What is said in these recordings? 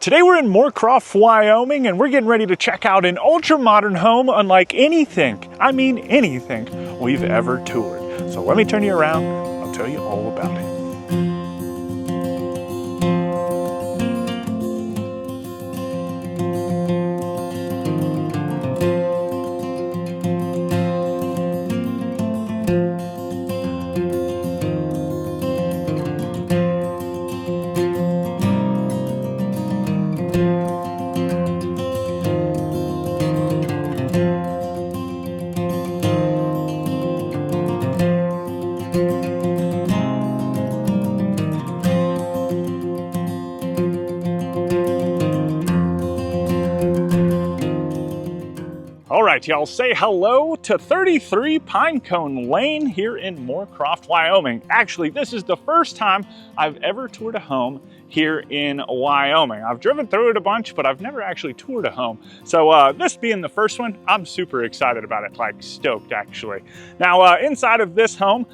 Today we're in Moorcroft, Wyoming, and we're getting ready to check out an ultra-modern home unlike anything we've ever toured. So let me turn you around, I'll tell you all about it. All right, y'all, say hello to 33 Pinecone Lane here in Moorcroft, Wyoming. Actually, this is the first time I've ever toured a home here in Wyoming. I've driven through it a bunch, but I've never actually toured a home. So this being the first one, I'm super excited about it, like stoked actually. Now, inside of this home,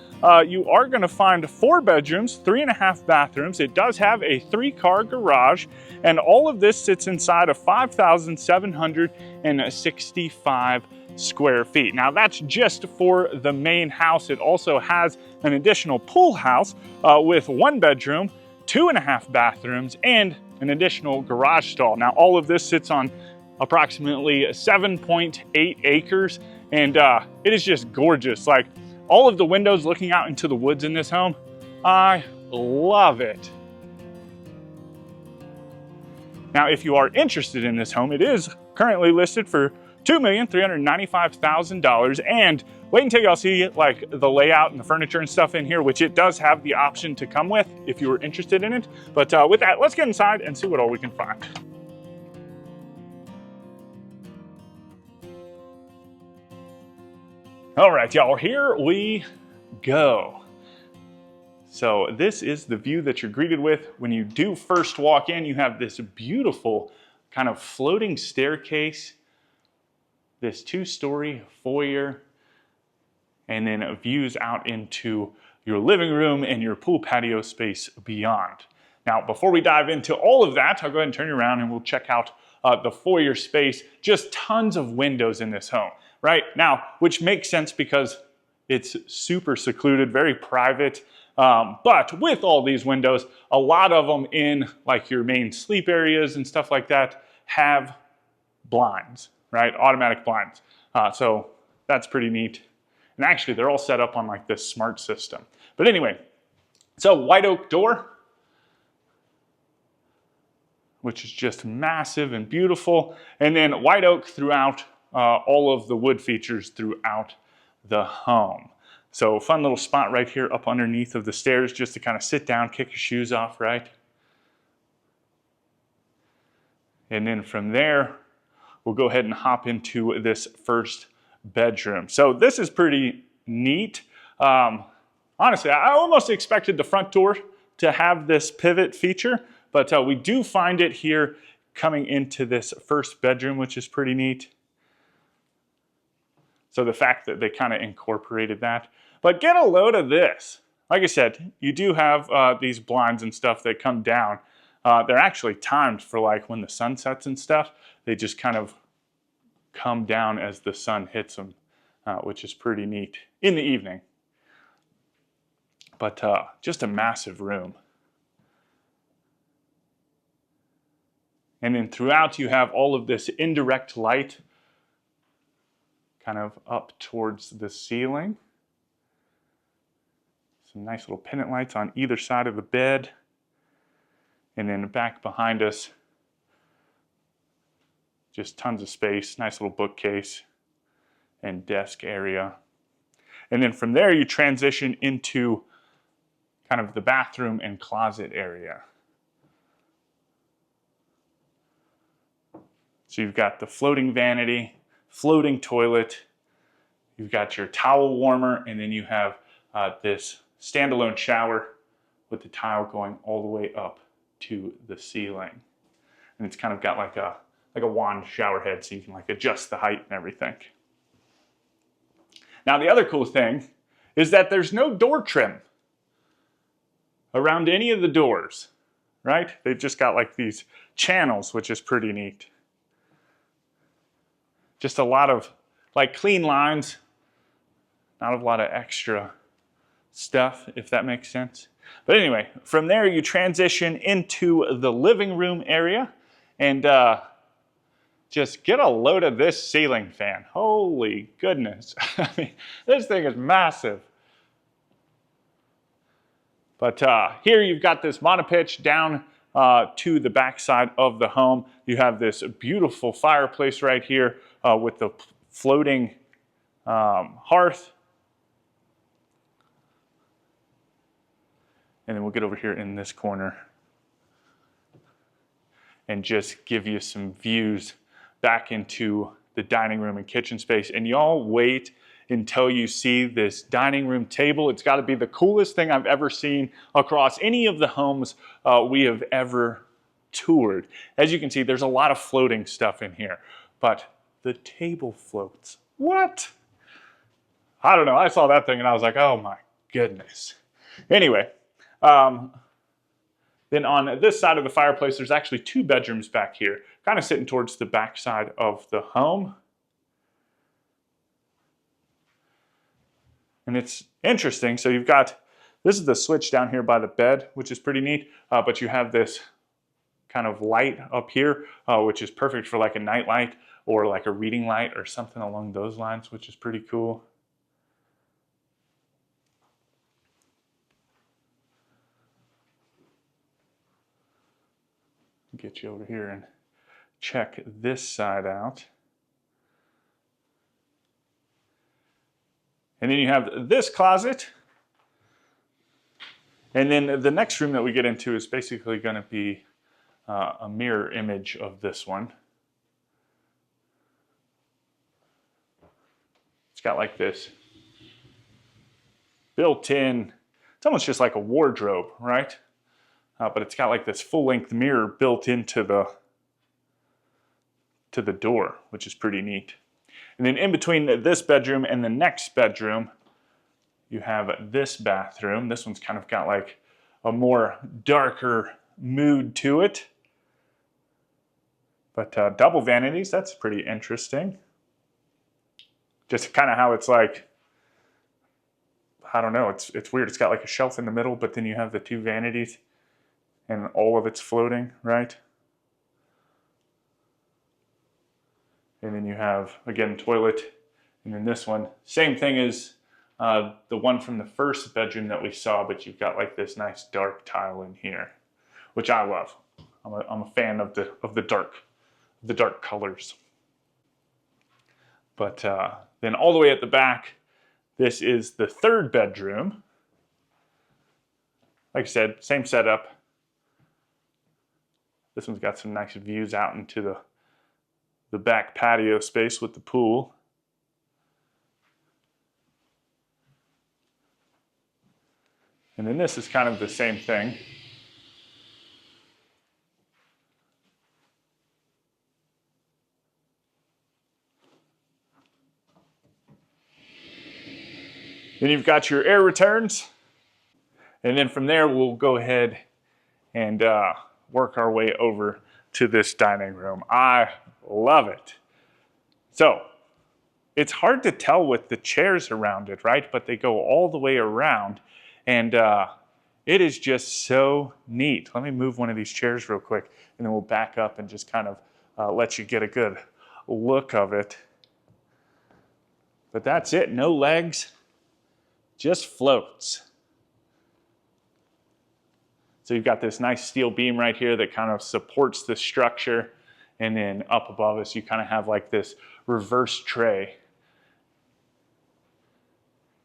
you are gonna find 4 bedrooms, 3.5 bathrooms. It does have a 3-car garage, and all of this sits inside of 5,765 square feet. Now that's just for the main house. It also has an additional pool house with 1 bedroom, 2.5 bathrooms, and an additional garage stall. Now all of this sits on approximately 7.8 acres, and it is just gorgeous. Like, all of the windows looking out into the woods in this home, I love it. Now, if you are interested in this home, it is currently listed for $2,395,000. And wait until y'all see like the layout and the furniture and stuff in here, which it does have the option to come with if you were interested in it. But with that, let's get inside and see what all we can find. All right, y'all, here we go. So this is the view that you're greeted with when you do first walk in. You have this beautiful kind of floating staircase, this 2-story foyer, and then views out into your living room and your pool patio space beyond. Now, before we dive into all of that, I'll go ahead and turn you around and we'll check out the foyer space. Just tons of windows in this home, right? Now, which makes sense because it's super secluded, very private. But with all these windows, a lot of them in like your main sleep areas and stuff like that have blinds, right? Automatic blinds. So that's pretty neat. And actually they're all set up on like this smart system. But anyway, so white oak door, which is just massive and beautiful. And then white oak throughout all of the wood features throughout the home. So fun little spot right here up underneath of the stairs just to kind of sit down, kick your shoes off, right? And then from there, we'll go ahead and hop into this first bedroom. So this is pretty neat. Honestly, I almost expected the front door to have this pivot feature, but we do find it here coming into this first bedroom, which is pretty neat. So the fact that they kind of incorporated that. But get a load of this. Like I said, you do have these blinds and stuff that come down. They're actually timed for like when the sun sets and stuff. They just kind of come down as the sun hits them, which is pretty neat in the evening. But just a massive room. And then throughout you have all of this indirect light kind of up towards the ceiling. Some nice little pendant lights on either side of the bed. And then back behind us, just tons of space, nice little bookcase and desk area. And then from there you transition into kind of the bathroom and closet area. So you've got the floating vanity, floating toilet, you've got your towel warmer, and then you have this standalone shower with the tile going all the way up to the ceiling. And it's kind of got like a wand shower head, so you can like adjust the height and everything. Now the other cool thing is that there's no door trim around any of the doors, right? They've just got like these channels, which is pretty neat. Just a lot of like clean lines, not a lot of extra stuff, if that makes sense. But anyway, from there you transition into the living room area, and just get a load of this ceiling fan. Holy goodness. I mean, this thing is massive. But here you've got this monopitch down to the back side of the home. You have this beautiful fireplace right here with the floating hearth. And then we'll get over here in this corner and just give you some views back into the dining room and kitchen space. And y'all wait until you see this dining room table. It's got to be the coolest thing I've ever seen across any of the homes we have ever toured. As you can see, there's a lot of floating stuff in here, but the table floats. What? I don't know. I saw that thing and I was like, oh my goodness. Anyway, then on this side of the fireplace, there's actually 2 bedrooms back here, kind of sitting towards the back side of the home. And it's interesting. So you've got, this is the switch down here by the bed, which is pretty neat. But you have this kind of light up here, which is perfect for like a night light or like a reading light or something along those lines, which is pretty cool. Get you over here and check this side out. And then you have this closet. And then the next room that we get into is basically going to be a mirror image of this one. It's got like this built-in, it's almost just like a wardrobe, right? But it's got like this full-length mirror built into the door, which is pretty neat. And then in between this bedroom and the next bedroom, you have this bathroom. This one's kind of got like a more darker mood to it. But double vanities, that's pretty interesting. Just kind of how it's like, I don't know, it's weird. It's got like a shelf in the middle, but then you have the 2 vanities. And all of it's floating, right? And then you have, again, toilet. And then this one, same thing as the one from the first bedroom that we saw, but you've got like this nice dark tile in here, which I love. I'm a fan of the dark colors. But then all the way at the back, this is the 3rd bedroom. Like I said, same setup. This one's got some nice views out into the back patio space with the pool. And then this is kind of the same thing. Then you've got your air returns. And then from there, we'll go ahead and work our way over to this dining room. I love it. So it's hard to tell with the chairs around it, right? But they go all the way around, and it is just so neat. Let me move one of these chairs real quick, and then we'll back up and just kind of let you get a good look of it. But that's it, no legs, just floats. So you've got this nice steel beam right here that kind of supports the structure. And then up above us, you kind of have like this reverse tray.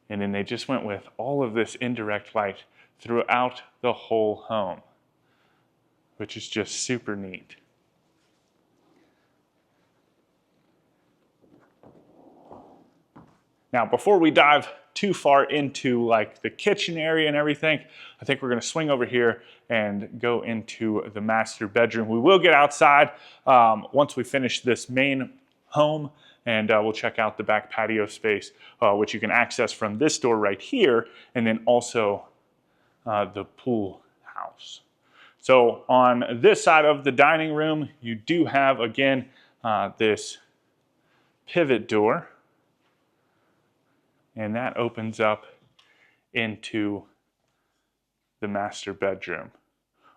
And then they just went with all of this indirect light throughout the whole home, which is just super neat. Now, before we dive too far into like the kitchen area and everything, I think we're going to swing over here and go into the master bedroom. We will get outside once we finish this main home, and we'll check out the back patio space, which you can access from this door right here, and then also the pool house. So on this side of the dining room, you do have, again, this pivot door. And that opens up into the master bedroom,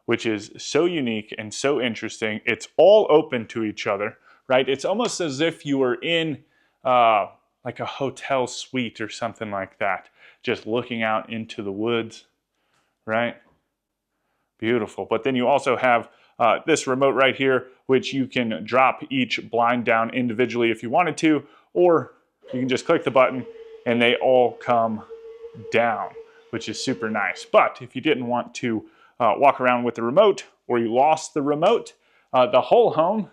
which is so unique and so interesting. It's all open to each other, right? It's almost as if you were in like a hotel suite or something like that, just looking out into the woods, right? Beautiful. But then you also have this remote right here, which you can drop each blind down individually if you wanted to, or you can just click the button and they all come down, which is super nice. But if you didn't want to walk around with the remote, or you lost the remote, the whole home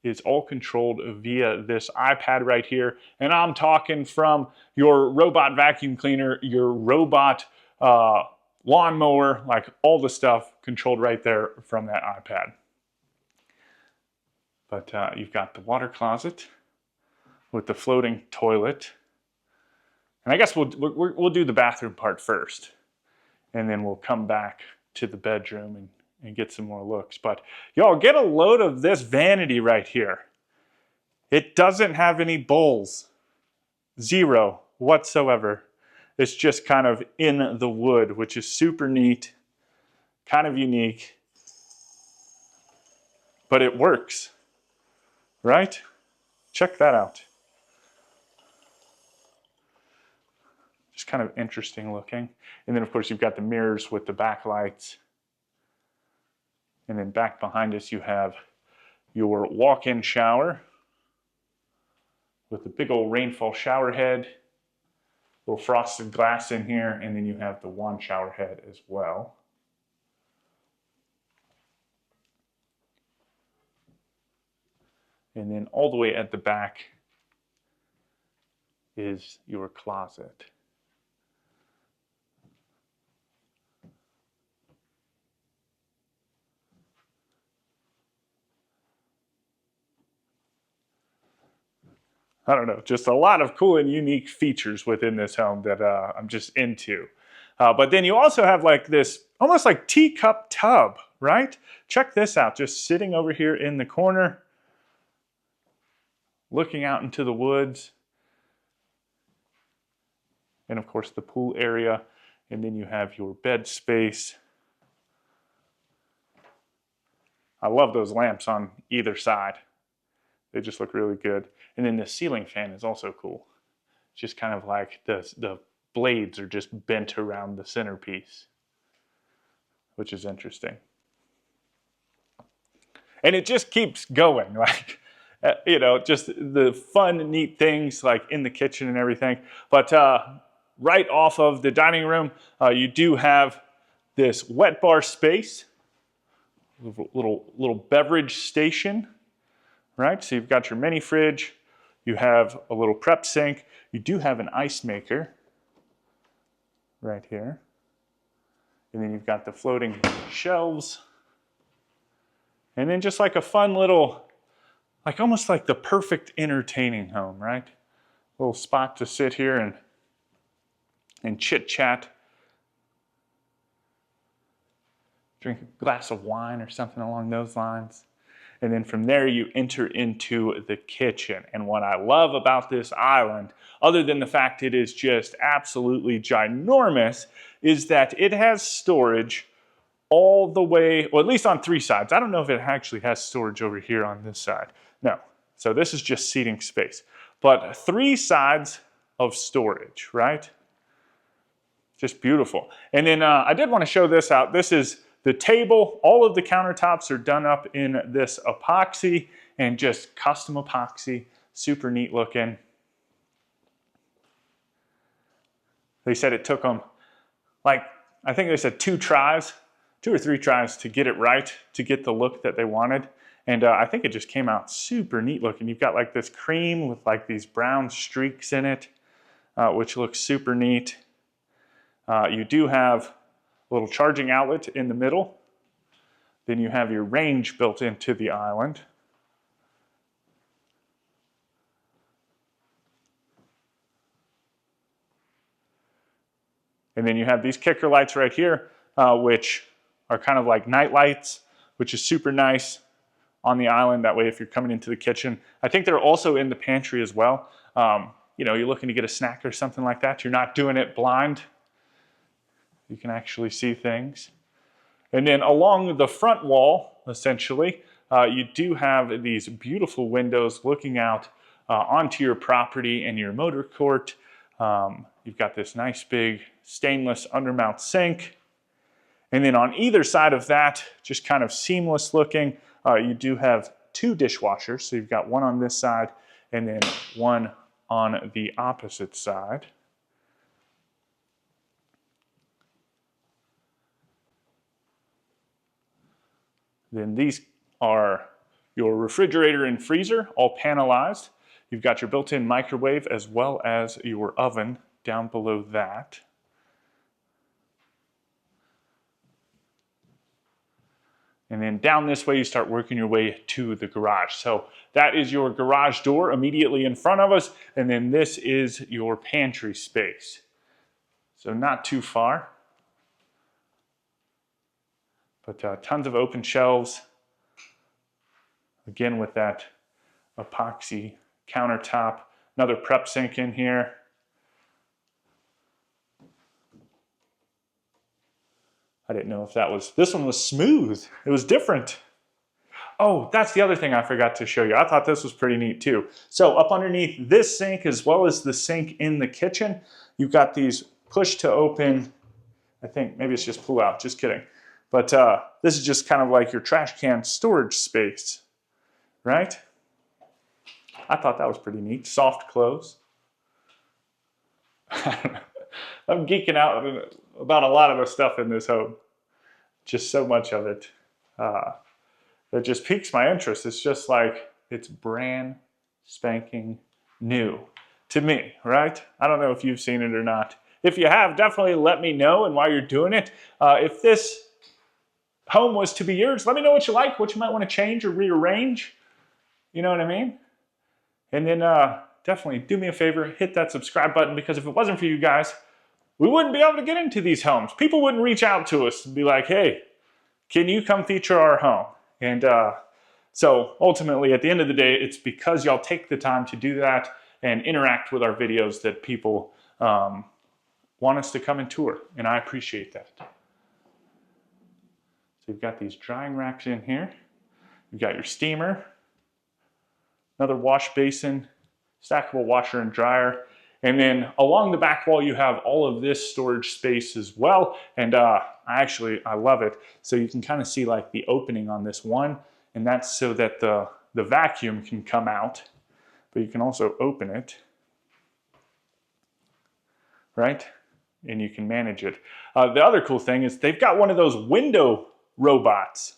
is all controlled via this iPad right here. And I'm talking from your robot vacuum cleaner, your robot lawnmower, like all the stuff controlled right there from that iPad. But you've got the water closet with the floating toilet. And I guess we'll do the bathroom part first, and then we'll come back to the bedroom and get some more looks. But y'all, get a load of this vanity right here. It doesn't have any bowls. Zero whatsoever. It's just kind of in the wood, which is super neat, kind of unique, but it works, right? Check that out. Just kind of interesting looking. And then of course you've got the mirrors with the backlights. And then back behind us you have your walk-in shower with the big old rainfall shower head, little frosted glass in here, and then you have the wand shower head as well. And then all the way at the back is your closet. I don't know, just a lot of cool and unique features within this home that I'm just into. But then you also have like this almost like teacup tub, right? Check this out, just sitting over here in the corner, looking out into the woods. And of course the pool area. And then you have your bed space. I love those lamps on either side. They just look really good. And then the ceiling fan is also cool. It's just kind of like the blades are just bent around the centerpiece, which is interesting. And it just keeps going, like, you know, just the fun, neat things like in the kitchen and everything. But right off of the dining room, you do have this wet bar space, little beverage station. Right, so you've got your mini fridge, you have a little prep sink, you do have an ice maker right here, and then you've got the floating shelves, and then just like a fun little, like almost like the perfect entertaining home, right? A little spot to sit here and chit chat, drink a glass of wine or something along those lines. And then from there, you enter into the kitchen. And what I love about this island, other than the fact it is just absolutely ginormous, is that it has storage all the way, well, at least on three sides. I don't know if it actually has storage over here on this side. No. So this is just seating space. But three sides of storage, right? Just beautiful. And then I did want to show this out. This is the table. All of the countertops are done up in this epoxy and just custom epoxy. Super neat looking. They said it took them like, I think they said 2 or 3 tries to get it right, to get the look that they wanted. And I think it just came out super neat looking. You've got like this cream with like these brown streaks in it, which looks super neat. You do have a little charging outlet in the middle. Then you have your range built into the island. And then you have these kicker lights right here, which are kind of like night lights, which is super nice on the island. That way, if you're coming into the kitchen, I think they're also in the pantry as well. You know, you're looking to get a snack or something like that. You're not doing it blind. You can actually see things. And then along the front wall, essentially, you do have these beautiful windows looking out onto your property and your motor court. You've got this nice big stainless undermount sink. And then on either side of that, just kind of seamless looking, you do have two dishwashers. So you've got one on this side and then one on the opposite side. Then these are your refrigerator and freezer, all panelized. You've got your built-in microwave as well as your oven down below that. And then down this way, you start working your way to the garage. So that is your garage door immediately in front of us. And then this is your pantry space. So not too far. But tons of open shelves. Again, with that epoxy countertop. Another prep sink in here. I didn't know if that was, this one was smooth. It was different. Oh, that's the other thing I forgot to show you. I thought this was pretty neat too. So up underneath this sink, as well as the sink in the kitchen, you've got these push to open, I think maybe it's just pull out, just kidding. But this is just kind of like your trash can storage space, right? I thought that was pretty neat. Soft close. I'm geeking out about a lot of the stuff in this home. Just so much of it. That just piques my interest. It's just like, it's brand spanking new to me, right? I don't know if you've seen it or not. If you have, definitely let me know, and while you're doing it, if this home was to be yours, let me know what you like, what you might want to change or rearrange. You know what I mean? And then definitely do me a favor, hit that subscribe button, because if it wasn't for you guys, we wouldn't be able to get into these homes. People wouldn't reach out to us and be like, hey, can you come feature our home? And so ultimately, at the end of the day, it's because y'all take the time to do that and interact with our videos that people want us to come and tour. And I appreciate that. So you've got these drying racks in here. You've got your steamer, another wash basin, stackable washer and dryer. And then along the back wall, you have all of this storage space as well. And I love it. So you can kind of see like the opening on this one, and that's so that the vacuum can come out, but you can also open it, right? And you can manage it. The other cool thing is they've got one of those window robots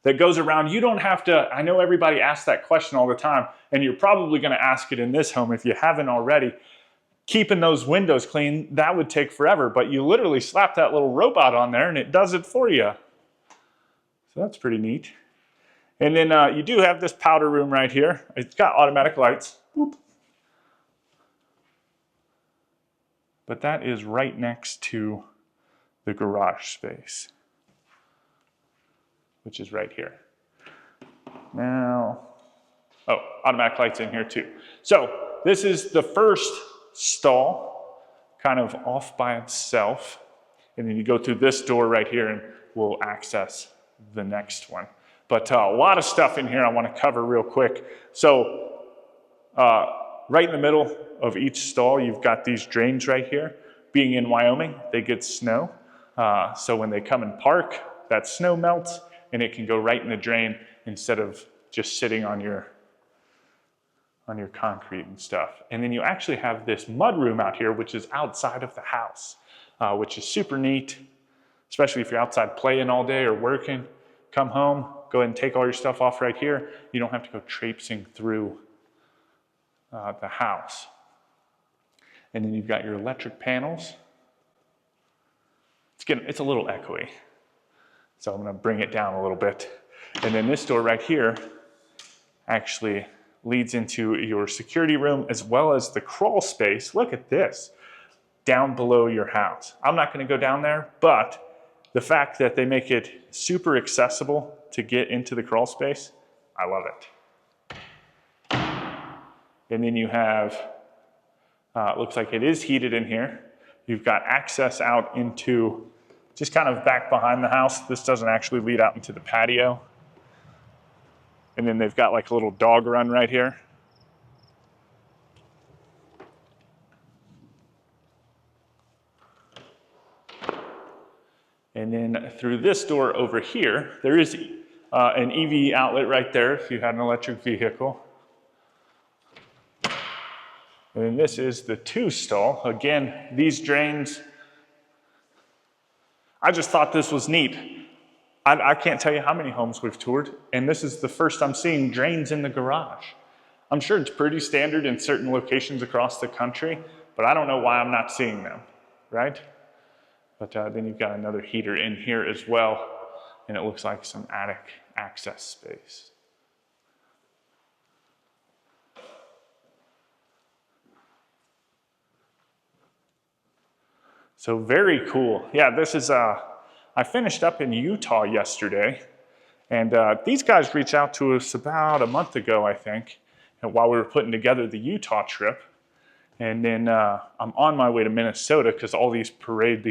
that goes around. You don't have to, I know everybody asks that question all the time, and you're probably going to ask it in this home if you haven't already. Keeping those windows clean, that would take forever, but you literally slap that little robot on there and it does it for you. So that's pretty neat. And then you do have this powder room right here. It's got automatic lights. Boop. But that is right next to the garage space, which is right here. Now, oh, automatic lights in here too. So this is the first stall, kind of off by itself. And then you go through this door right here and we'll access the next one. But a lot of stuff in here I want to cover real quick. So right in the middle of each stall, you've got these drains right here. Being in Wyoming, they get snow. So when they come and park, that snow melts and it can go right in the drain instead of just sitting on your concrete and stuff. And then you actually have this mudroom out here, which is outside of the house, which is super neat, especially if you're outside playing all day or working. Come home, go ahead and take all your stuff off right here. You don't have to go traipsing through the house. And then you've got your electric panels. It's a little echoey, so I'm going to bring it down a little bit. And then this door right here actually leads into your security room as well as the crawl space. Look at this, down below your house. I'm not going to go down there, but the fact that they make it super accessible to get into the crawl space, I love it. And then you have, it looks like it is heated in here. You've got access out into just kind of back behind the house. This doesn't actually lead out into the patio. And then they've got like a little dog run right here. And then through this door over here, there is an EV outlet right there if you had an electric vehicle. And then this is the 2 stall. Again, these drains, I just thought this was neat. I can't tell you how many homes we've toured, and this is the first I'm seeing drains in the garage. I'm sure it's pretty standard in certain locations across the country, but I don't know why I'm not seeing them, right? But then you've got another heater in here as well, and it looks like some attic access space. So very cool. Yeah, this is, I finished up in Utah yesterday, and these guys reached out to us about a month ago, I think, while we were putting together the Utah trip. And then I'm on my way to Minnesota because all these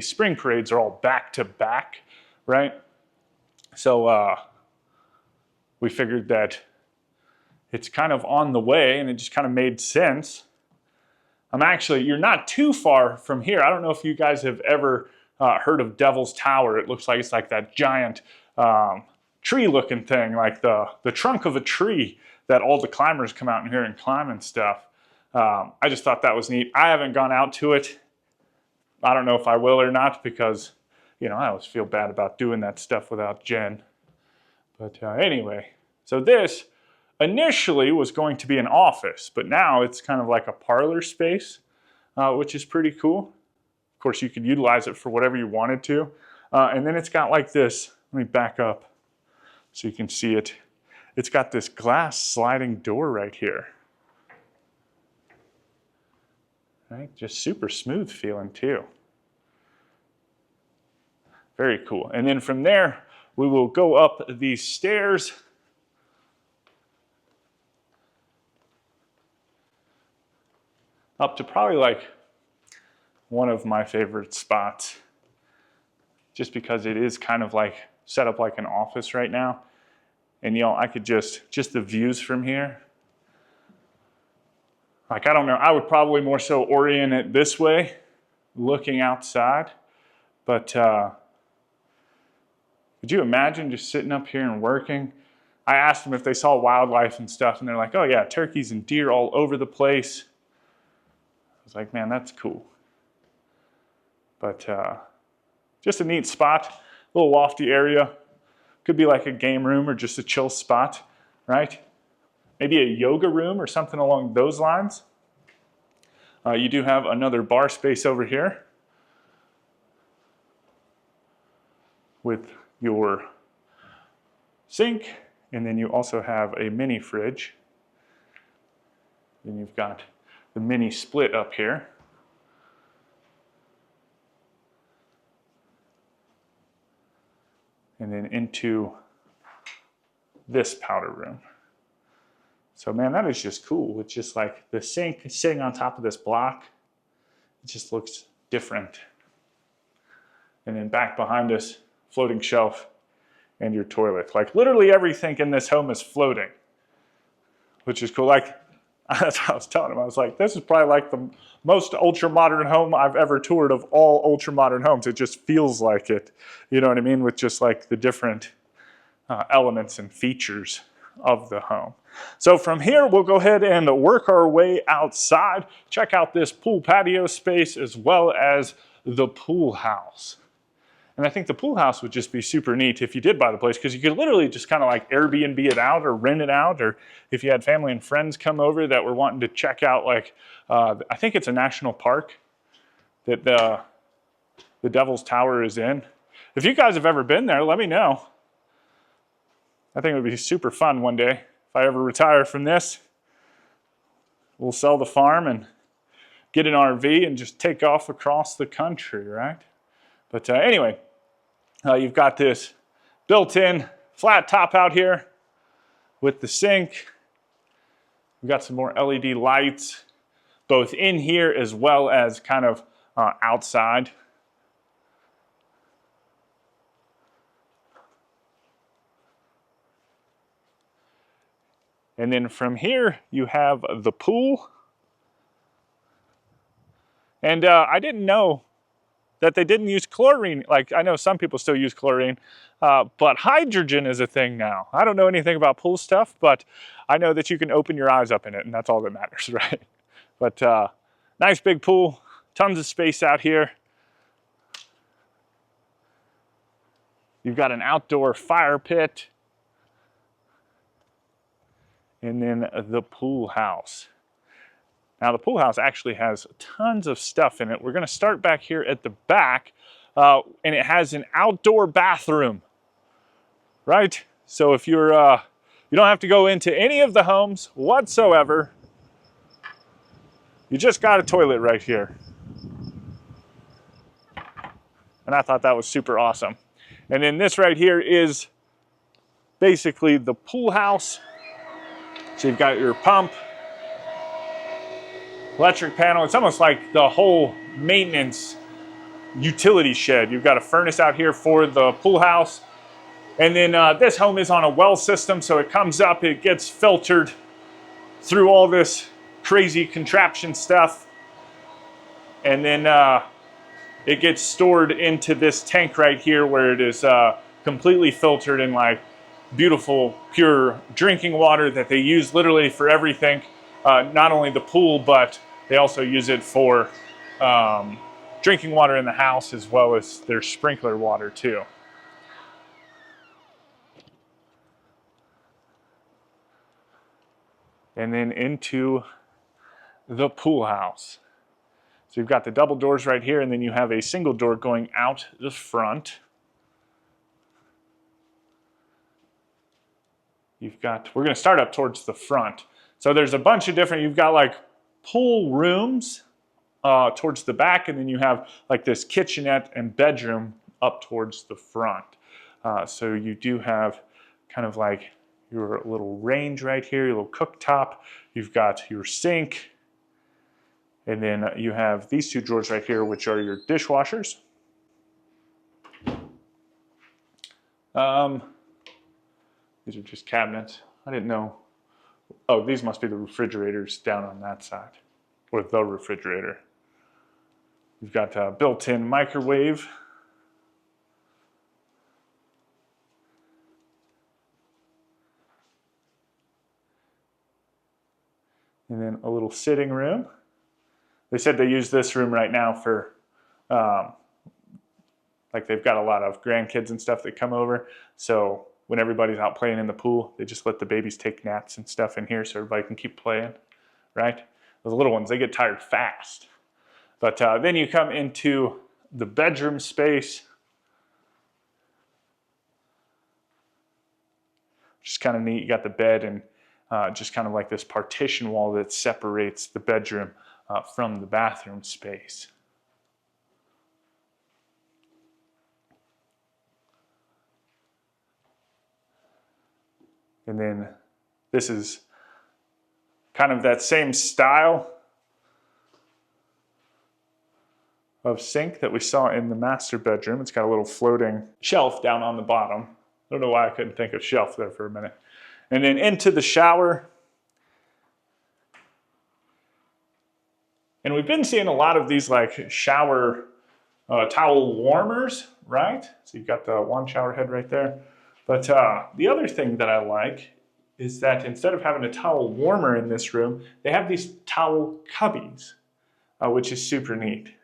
spring parades are all back to back, right? So we figured that it's kind of on the way, and it just kind of made sense. You're not too far from here. I don't know if you guys have ever heard of Devil's Tower. It looks like it's like that giant tree-looking thing, like the trunk of a tree that all the climbers come out in here and climb and stuff. I just thought that was neat. I haven't gone out to it. I don't know if I will or not because, I always feel bad about doing that stuff without Jen. But anyway, so this initially was going to be an office, but now it's kind of like a parlor space, which is pretty cool. Of course, you could utilize it for whatever you wanted to. And then it's got like this, let me back up so you can see it. It's got this glass sliding door right here. Right? Just super smooth feeling too. Very cool. And then from there, we will go up these stairs. Up to probably like one of my favorite spots. Just because it is kind of like set up like an office right now. And I could just the views from here. Like, I don't know, I would probably more so orient it this way, looking outside. But could you imagine just sitting up here and working? I asked them if they saw wildlife and stuff, and they're like, oh yeah, turkeys and deer all over the place. I was like, man, that's cool. But just a neat spot, a little lofty area. Could be like a game room or just a chill spot, right? Maybe a yoga room or something along those lines. You do have another bar space over here with your sink, and then you also have a mini fridge. Then you've got the mini split up here. And then into this powder room. So man, that is just cool. It's just like the sink sitting on top of this block. It just looks different. And then back behind us, floating shelf and your toilet. Like literally everything in this home is floating, which is cool. Like that's what I was telling him. I was like, this is probably like the most ultra-modern home I've ever toured of all ultra-modern homes. It just feels like it. You know what I mean? With just like the different elements and features of the home. So from here, we'll go ahead and work our way outside, check out this pool patio space as well as the pool house. And I think the pool house would just be super neat if you did buy the place, because you could literally just kind of like Airbnb it out or rent it out, or if you had family and friends come over that were wanting to check out, like, I think it's a national park that the Devil's Tower is in. If you guys have ever been there, let me know. I think it would be super fun one day. If I ever retire from this, we'll sell the farm and get an RV and just take off across the country, right? But anyway, You've got this built-in flat top out here with the sink. We've got some more LED lights, both in here as well as kind of outside. And then from here, you have the pool. And I didn't know that they didn't use chlorine. Like, I know some people still use chlorine, but hydrogen is a thing now. I don't know anything about pool stuff, but I know that you can open your eyes up in it, and that's all that matters, right? But nice big pool, tons of space out here. You've got an outdoor fire pit. And then the pool house. Now the pool house actually has tons of stuff in it. We're going to start back here at the back, and it has an outdoor bathroom, right? So if you're, you don't have to go into any of the homes whatsoever. You just got a toilet right here. And I thought that was super awesome. And then this right here is basically the pool house. So you've got your pump, electric panel. It's almost like the whole maintenance utility shed. You've got a furnace out here for the pool house. And then this home is on a well system, so it comes up, it gets filtered through all this crazy contraption stuff. And then it gets stored into this tank right here where it is completely filtered in like beautiful, pure drinking water that they use literally for everything. Not only the pool, but they also use it for drinking water in the house as well as their sprinkler water too. And then into the pool house. So you've got the double doors right here, and then you have a single door going out the front. You've got, we're going to start up towards the front. So there's a bunch of different, you've got like pool rooms towards the back, and then you have like this kitchenette and bedroom up towards the front. So you do have kind of like your little range right here, your little cooktop. You've got your sink. And then you have these two drawers right here, which are your dishwashers. These are just cabinets. I didn't know. Oh, these must be the refrigerators down on that side, or the refrigerator. You've got a built-in microwave. And then a little sitting room. They said they use this room right now for, like they've got a lot of grandkids and stuff that come over. So when everybody's out playing in the pool, they just let the babies take naps and stuff in here so everybody can keep playing, right? Those little ones, they get tired fast. But then you come into the bedroom space, which is kind of neat. You got the bed and just kind of like this partition wall that separates the bedroom from the bathroom space. And then this is kind of that same style of sink that we saw in the master bedroom. It's got a little floating shelf down on the bottom. I don't know why I couldn't think of shelf there for a minute. And then into the shower. And we've been seeing a lot of these like shower towel warmers, right? So you've got the one shower head right there. But the other thing that I like is that instead of having a towel warmer in this room, they have these towel cubbies, which is super neat.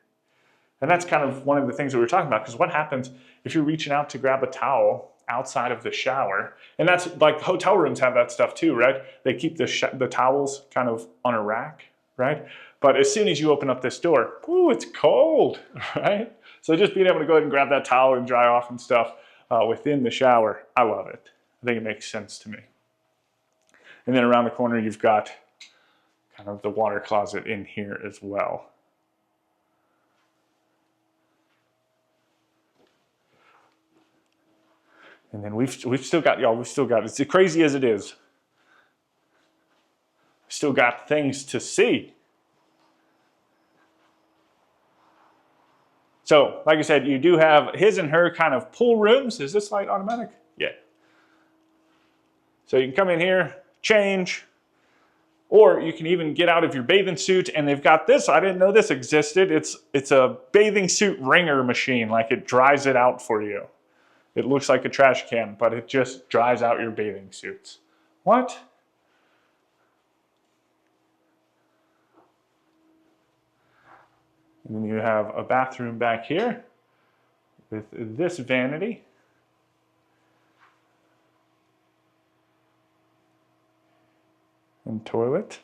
And that's kind of one of the things that we were talking about, because what happens if you're reaching out to grab a towel outside of the shower? And that's like hotel rooms have that stuff too, right? They keep the towels kind of on a rack, right? But as soon as you open up this door, ooh, it's cold, right? So just being able to go ahead and grab that towel and dry off and stuff within the shower, I love it. I think it makes sense to me. And then around the corner, you've got kind of the water closet in here as well. And then we've still got, y'all, as crazy as it is, still got things to see. So, like I said, you do have his and her kind of pool rooms. Is this light automatic? Yeah. So you can come in here, change, or you can even get out of your bathing suit, and they've got this. I didn't know this existed. It's a bathing suit wringer machine, like it dries it out for you. It looks like a trash can, but it just dries out your bathing suits. What? And then you have a bathroom back here with this vanity. And toilet.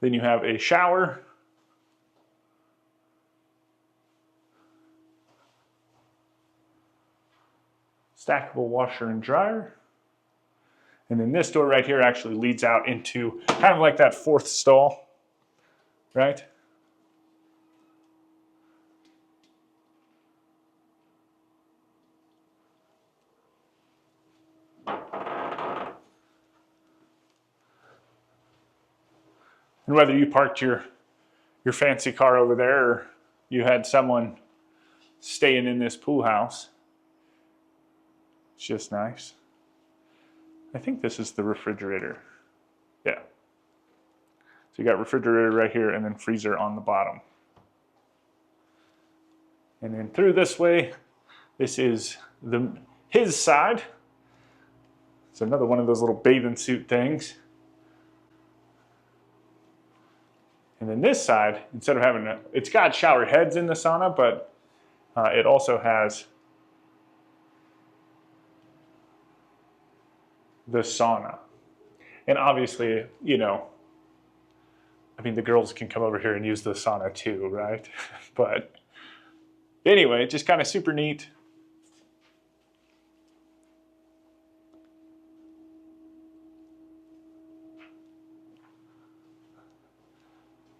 Then you have a shower. Stackable washer and dryer. And then this door right here actually leads out into kind of like that fourth stall, right? And whether you parked your fancy car over there or you had someone staying in this pool house, it's just nice. I think this is the refrigerator. Yeah. So you got refrigerator right here and then freezer on the bottom. And then through this way, this is his side. It's another one of those little bathing suit things. And then this side, instead of having it's got shower heads in the sauna, but it also has the sauna. And obviously, you know, I mean, the girls can come over here and use the sauna too, right? But anyway, just kind of super neat.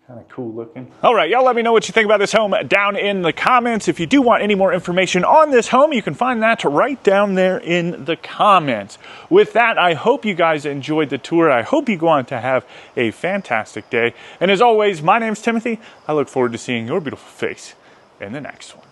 Kind of cool looking. All right, y'all let me know what you think about this home down in the comments. If you do want any more information on this home, you can find that right down there in the comments. With that, I hope you guys enjoyed the tour. I hope you go on to have a fantastic day. And as always, my name's Timothy. I look forward to seeing your beautiful face in the next one.